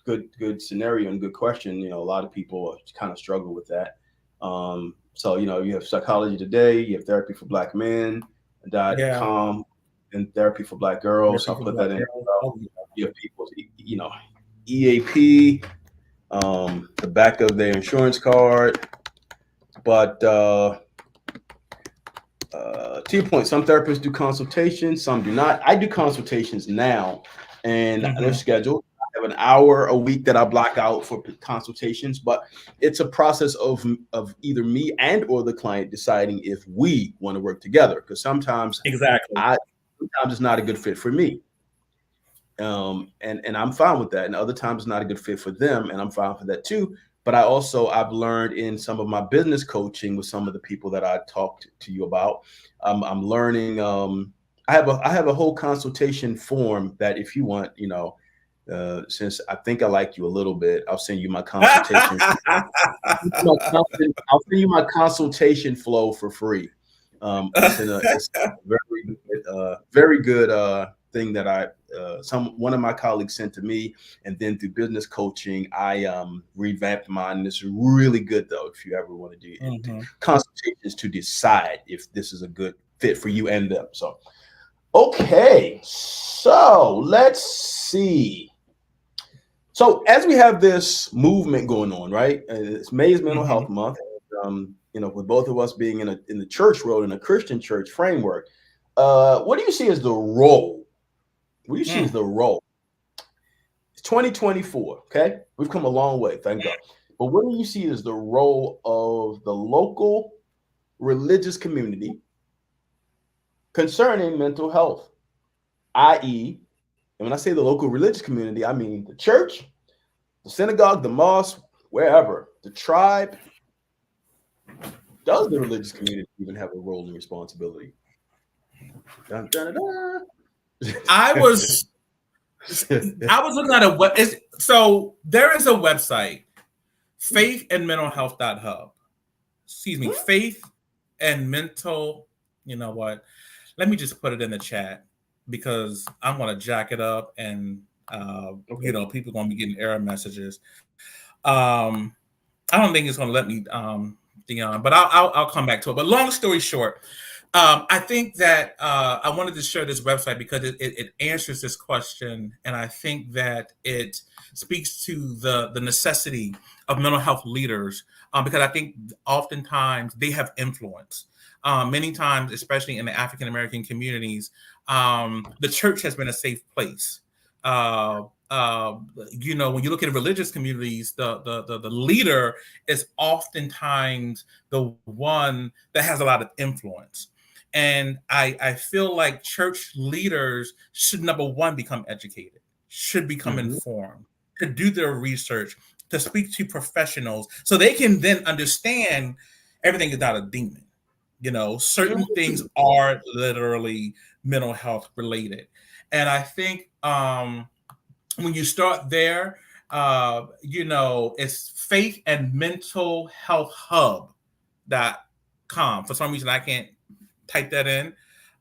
good scenario and good question. You know, a lot of people kind of struggle with that. So you have Psychology Today, you have Therapy for Black Men, .com, and Therapy for Black Girls. I'll put that in. You have people, EAP, the back of their insurance card. But to your point, some therapists do consultations, some do not. I do consultations now, and they're scheduled. I have an hour a week that I block out for consultations, but it's a process of either me and or the client deciding if we want to work together. Because sometimes sometimes it's not a good fit for me. And I'm fine with that. And other times it's not a good fit for them, and I'm fine for that too. But I've learned in some of my business coaching with some of the people that I talked to you about. I'm learning. I have a whole consultation form that if you want, since I think I like you a little bit, I'll send you my consultation. I'll send you my consultation flow for free. It's a very good thing that one of my colleagues sent to me, and then through business coaching, I revamped mine. And it's really good though if you ever want to do consultations to decide if this is a good fit for you and them. So, okay, so let's see. So as we have this movement going on, right? It's May is Mental Health Month. With both of us being in the church world, in a Christian church framework, what do you see as the role? What do you see as the role? It's 2024, okay? We've come a long way, thank God. But what do you see as the role of the local religious community concerning mental health? I.e., and when I say the local religious community, I mean the church, the synagogue, the mosque, wherever, the tribe. Does the religious community even have a role and responsibility? Dun, dun, dun, dun. I was looking at so there is a website, faithandmentalhealth.hub. Excuse me, faith and mental. You know what? Let me just put it in the chat because I'm going to jack it up, and people are going to be getting error messages. I don't think it's going to let me, Dion, but I'll come back to it. But long story short, I think that I wanted to share this website because it answers this question, and I think that it speaks to the necessity of mental health leaders because I think oftentimes they have influence. Many times, especially in the African American communities, the church has been a safe place. When you look at religious communities, the leader is oftentimes the one that has a lot of influence. And I feel like church leaders should, number one, become educated, should become informed, to do their research, to speak to professionals so they can then understand everything is not a demon. Certain things are literally mental health related. And I think when you start there, it's faithandmentalhealthhub.com. For some reason, I can't type that in.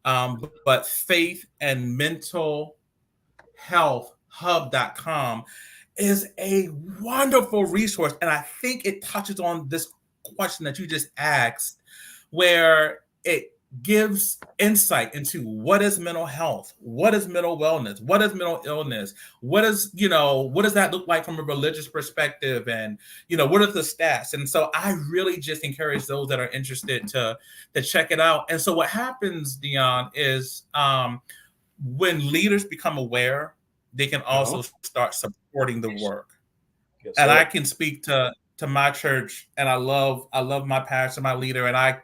But faithandmentalhealthhub.com is a wonderful resource. And I think it touches on this question that you just asked, where it gives insight into what is mental health, what is mental wellness, what is mental illness, what does that look like from a religious perspective, and what are the stats. And so I really just encourage those that are interested to check it out. And so what happens, Dion, is when leaders become aware, they can also start supporting the work. And I can speak to my church, and I love my pastor, my leader, and I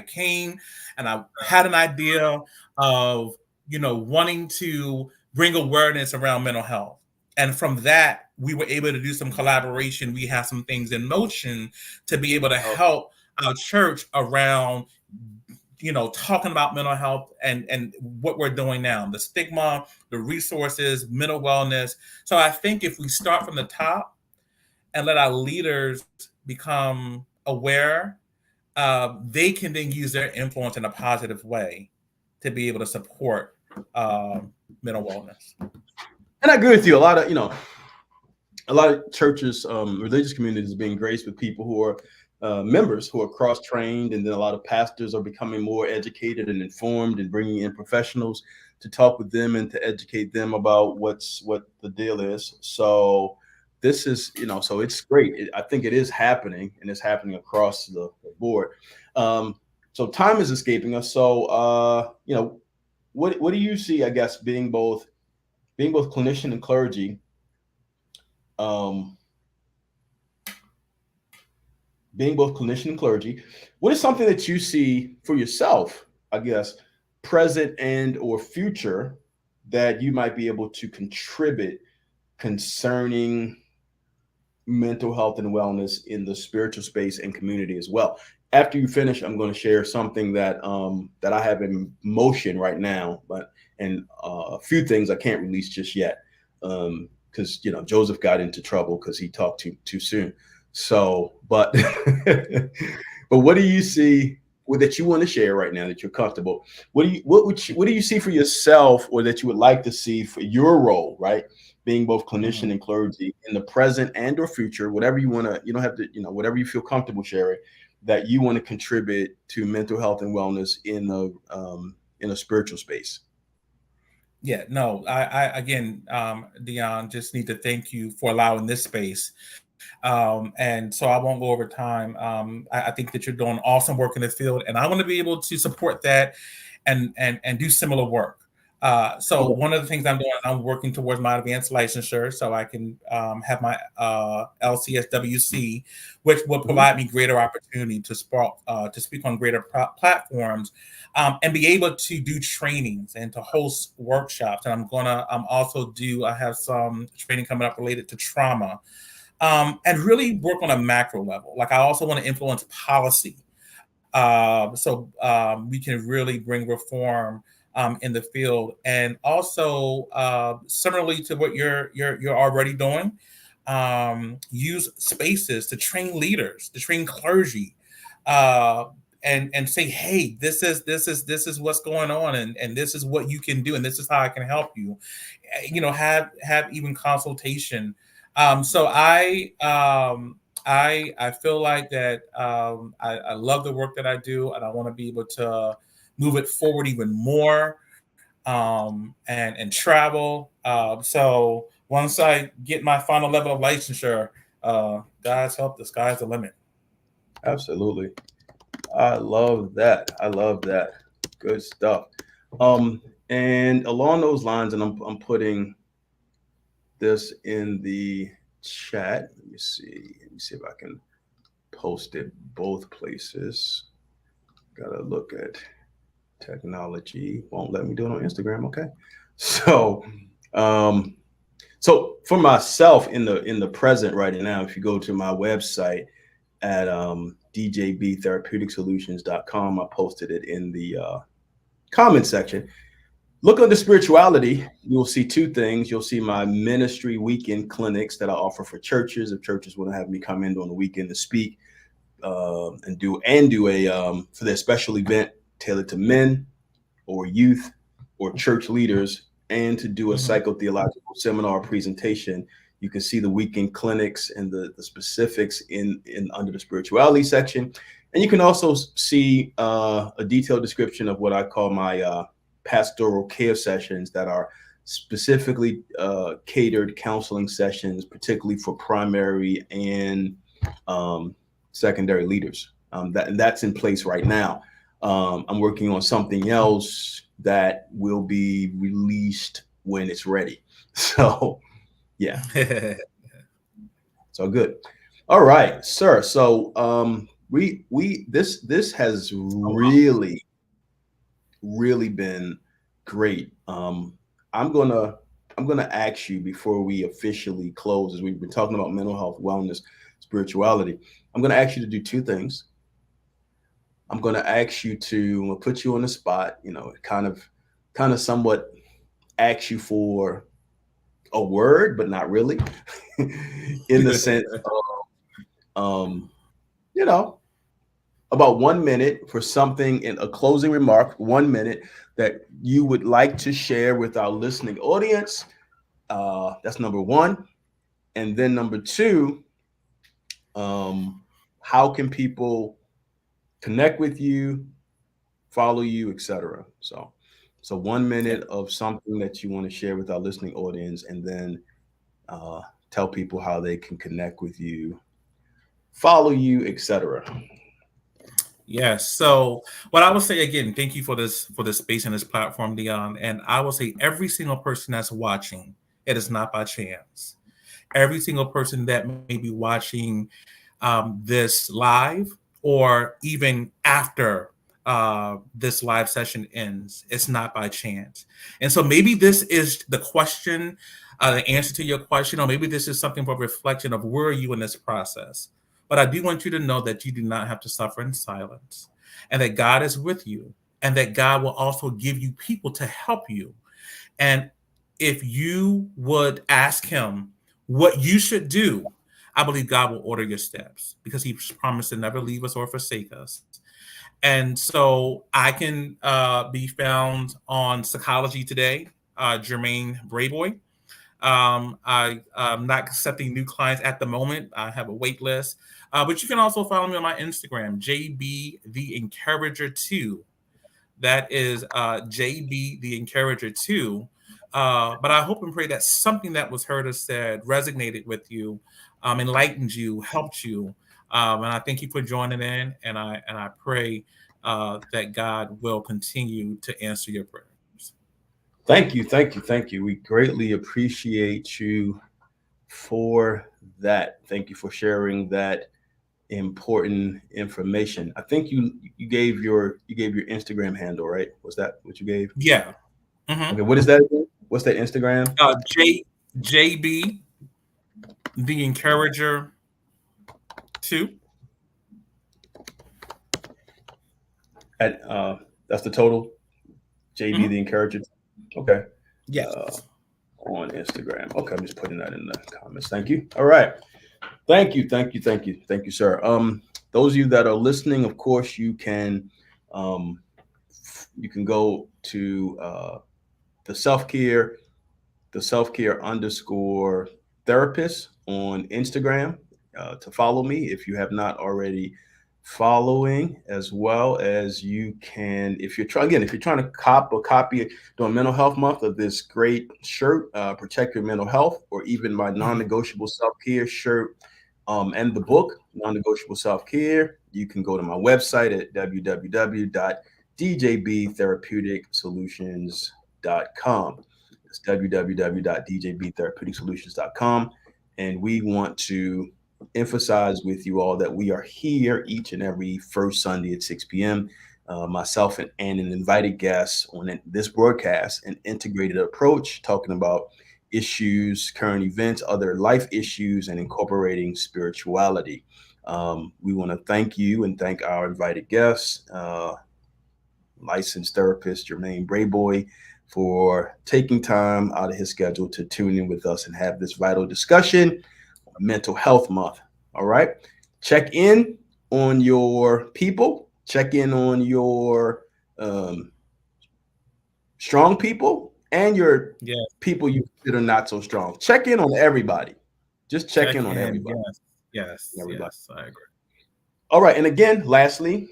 came and I had an idea of, wanting to bring awareness around mental health. And from that, we were able to do some collaboration. We have some things in motion to be able to Oh, help our church around, talking about mental health and what we're doing now, the stigma, the resources, mental wellness. So I think if we start from the top and let our leaders become aware, they can then use their influence in a positive way to be able to support mental wellness. and I agree with you. A lot of churches, religious communities, are being graced with people who are members who are cross trained, and then a lot of pastors are becoming more educated and informed, and bringing in professionals to talk with them and to educate them about what the deal is. So this is, so it's great. I think it is happening, and it's happening across the board. So time is escaping us. So what do you see? I guess being both clinician and clergy. Um, Being both clinician and clergy, what is something that you see for yourself, I guess, present and or future, that you might be able to contribute concerning mental health and wellness in the spiritual space and community as well? After you finish, I'm going to share something that that I have in motion right now, and a few things I can't release just yet, because Joseph got into trouble because he talked too soon. So, but but what do you see that you want to share right now that you're comfortable? What do you see for yourself, or that you would like to see for your role, right? Being both clinician and clergy in the present and or future, whatever you want to, you don't have to, whatever you feel comfortable sharing, that you want to contribute to mental health and wellness in a spiritual space. Yeah, no, I again, Dion, just need to thank you for allowing this space. And so I won't go over time. I think that you're doing awesome work in the field, and I want to be able to support that and do similar work. So Okay. one of the things I'm doing, I'm working towards my advanced licensure, so I can have my LCSWC, which will Mhm. provide me greater opportunity to speak on greater platforms, and be able to do trainings and to host workshops. And I have some training coming up related to trauma, and really work on a macro level. Like, I also want to influence policy, so we can really bring reform in the field, and also similarly to what you're already doing, use spaces to train leaders, to train clergy, uh, and say, hey, this is what's going on, and this is what you can do, and this is how I can help you. Have even consultation. So I feel like that I love the work that I do, and I want to be able to move it forward even more, and travel. So once I get my final level of licensure, God's help, the sky's the limit. Absolutely. I love that. I love that. Good stuff. And along those lines, and I'm putting this in the chat. Let me see. Let me see if I can post it both places. Gotta look at technology. Won't let me do it on Instagram. Okay. So um so for myself in the present right now, if you go to my website at djbtherapeutic-solutions.com, I posted it in the comment section. Look under spirituality, you'll see two things. You'll see my ministry weekend clinics that I offer for churches. If churches want to have me come in on the weekend to speak, and do a for their special event tailored to men or youth or church leaders, and to do a Mhm. psychotheological seminar presentation. You can see the weekend clinics and the specifics in under the spirituality section. And you can also see a detailed description of what I call my pastoral care sessions, that are specifically catered counseling sessions, particularly for primary and secondary leaders. That's in place right now. I'm working on something else that will be released when it's ready. So yeah, so good. All right, sir. So we this has Oh, wow. really been great. I'm gonna I'm going to ask you before we officially close, as we've been talking about mental health, wellness, spirituality. I'm going to ask you to do two things. I'm going to ask you to put you on the spot, kind of somewhat ask you for a word, but not really, in the sense of, about 1 minute for something in a closing remark, 1 minute that you would like to share with our listening audience. That's number one. And then number two, how can people connect with you, follow you, etc. So 1 minute of something that you want to share with our listening audience, and then tell people how they can connect with you, follow you, etc. Yes. So what I would say again, thank you for this space and this platform, Dion. And I will say every single person that's watching, it is not by chance. Every single person that may be watching this live, or even after this live session ends, it's not by chance. And so maybe this is the question, the answer to your question, or maybe this is something for reflection of where are you in this process. But I do want you to know that you do not have to suffer in silence, and that God is with you, and that God will also give you people to help you. And if you would ask him what you should do, I believe God will order your steps, because he promised to never leave us or forsake us. And so I can be found on Psychology Today, Jermaine Brayboy. I'm not accepting new clients at the moment. I have a wait list. But you can also follow me on my Instagram, JB the Encourager 2. That is JB the Encourager 2. But I hope and pray that something that was heard or said resonated with you, enlightened you, helped you. And I thank you for joining in, and I pray that God will continue to answer your prayers. Thank you. We greatly appreciate you for that. Thank you for sharing that important information. I think you gave your Instagram handle, right? Was that what you gave? Yeah. Mm-hmm. Okay, what is that again? What's that Instagram? JB the Encourager 2. At that's the total. JB the Encourager. Okay. Yes. On Instagram. Okay, I'm just putting that in the comments. Thank you. All right. Thank you, sir. Those of you that are listening, of course, you can go to the self-care _ therapist on Instagram to follow me if you have not already following, as well as you can, if you're trying to copy during Mental Health Month of this great shirt, Protect Your Mental Health, or even my non-negotiable self-care shirt, and the book Non-Negotiable Self-Care, you can go to my website at www.djbtherapeutic.solutions.com. It's www.djbtherapeutic.solutions.com. And we want to emphasize with you all that we are here each and every first Sunday at 6 p.m. Myself and an invited guest on this broadcast, an integrated approach, talking about issues, current events, other life issues, and incorporating spirituality. We want to thank you and thank our invited guests, licensed therapist Jermaine Brayboy, for taking time out of his schedule to tune in with us and have this vital discussion on Mental Health Month. All right. Check in on your people. Check in on your strong people and your people you consider not so strong. Check in on everybody. Just check in on everybody. Yes, I agree. All right. And again, lastly,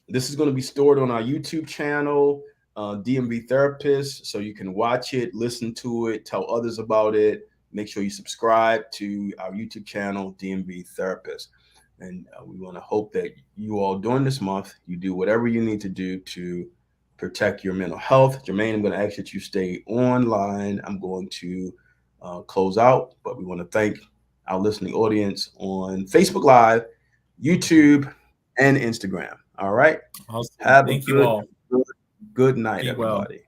this is going to be stored on our YouTube channel, DMV Therapist, so you can watch it, listen to it, tell others about it. Make sure you subscribe to our YouTube channel, DMV Therapist. And we want to hope that you all during this month, you do whatever you need to do to protect your mental health. Jermaine, I'm going to ask that you stay online. I'm going to close out, but we want to thank our listening audience on Facebook Live, YouTube, and Instagram. All right. Awesome. Have thank a you all. good night, everybody.